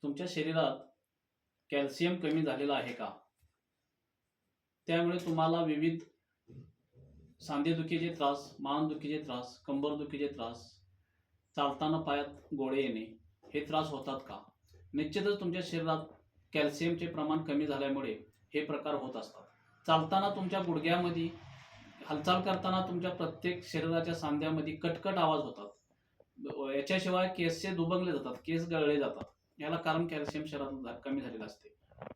तुमच्या शरीरात कॅल्शियम कमी झालेलं आहे का? त्यामुळे तुम्हाला विविध सांधेदुखीचे त्रास, मानदुखीचे त्रास, कंबरदुखीचे त्रास, चालताना पायात गोळे येणे हे त्रास होतात का? निश्चितच तुमच्या शरीरात कॅल्शियमचे प्रमाण कमी झाल्यामुळे हे प्रकार होत असतात. चालताना तुमच्या गुडघ्यामध्ये, हालचाल करताना तुमच्या प्रत्येक शरीराच्या सांध्यामध्ये कटकट आवाज होतात. याच्याशिवाय केसचे दुबंगले जातात, केस गळले जातात. याला कारण कॅल्शियम शरीरात कमी झालेलं असते.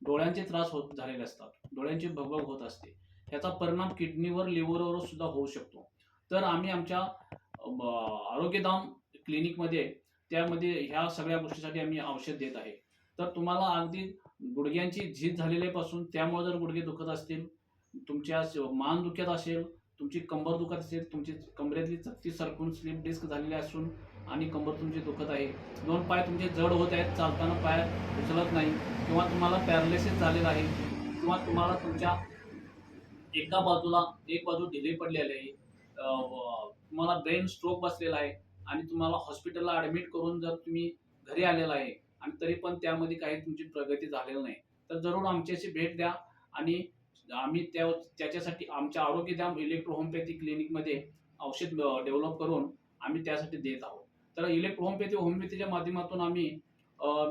डोळ्यांचे त्रास होत झालेले असतात, डोळ्यांची भगभग होत असते. याचा परिणाम किडनीवर, लिव्हरवर सुद्धा होऊ शकतो. तर आम्ही आमच्या आरोग्यधाम क्लिनिकमध्ये त्यामध्ये ह्या सगळ्या गोष्टीसाठी आम्ही औषध देत आहे. तर तुम्हाला अगदी गुडघ्यांची झीज झालेल्यापासून, त्यामुळे जर गुडघे दुखत असतील, तुमच्या मान दुखत असेल, तुमची कंबर दुखत असेल, तुमची कमरेतली चकती सरकून स्लिप डिस्क झालेली असून आणि कंबर तुमची दुखत आहे, दोन पाय तुमचे जड होत आहेत, चालताना पाय उचलत नाही, किंवा तुम्हाला पॅरालिसिस झालेला आहे, किंवा तुम्हाला तुमच्या एक बाजू ढिली पडलेली आहे, तुम्हाला ब्रेन स्ट्रोक बसलेला आहे आणि तुम्हाला हॉस्पिटलला ॲडमिट करून जर तुम्ही घरी आलेला आहे आणि तरी पण त्यामध्ये काही तुमची प्रगती झालेली नाही, तर जरूर आमच्याशी भेट द्या आणि आम्ही त्याच्यासाठी आमच्या आरोग्यधाम इलेक्ट्रो होमिओपॅथी क्लिनिकमध्ये औषध डेव्हलप करून आम्ही त्यासाठी देत आहोत. तर इलेक्ट्रो होमिओपॅथीच्या माध्यमातून आम्ही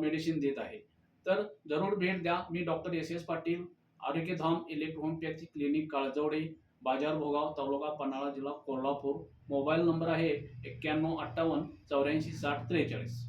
मेडिसिन देत आहे. तर जरूर भेट द्या. मी doctor S Patil, Arogyadham electro homeopathy clinic, Kaljavade, Bazar Bhogaon, तालुका पन्हाळा, जिल्हा कोल्हापूर. मोबाईल नंबर आहे 9158 84 60 43.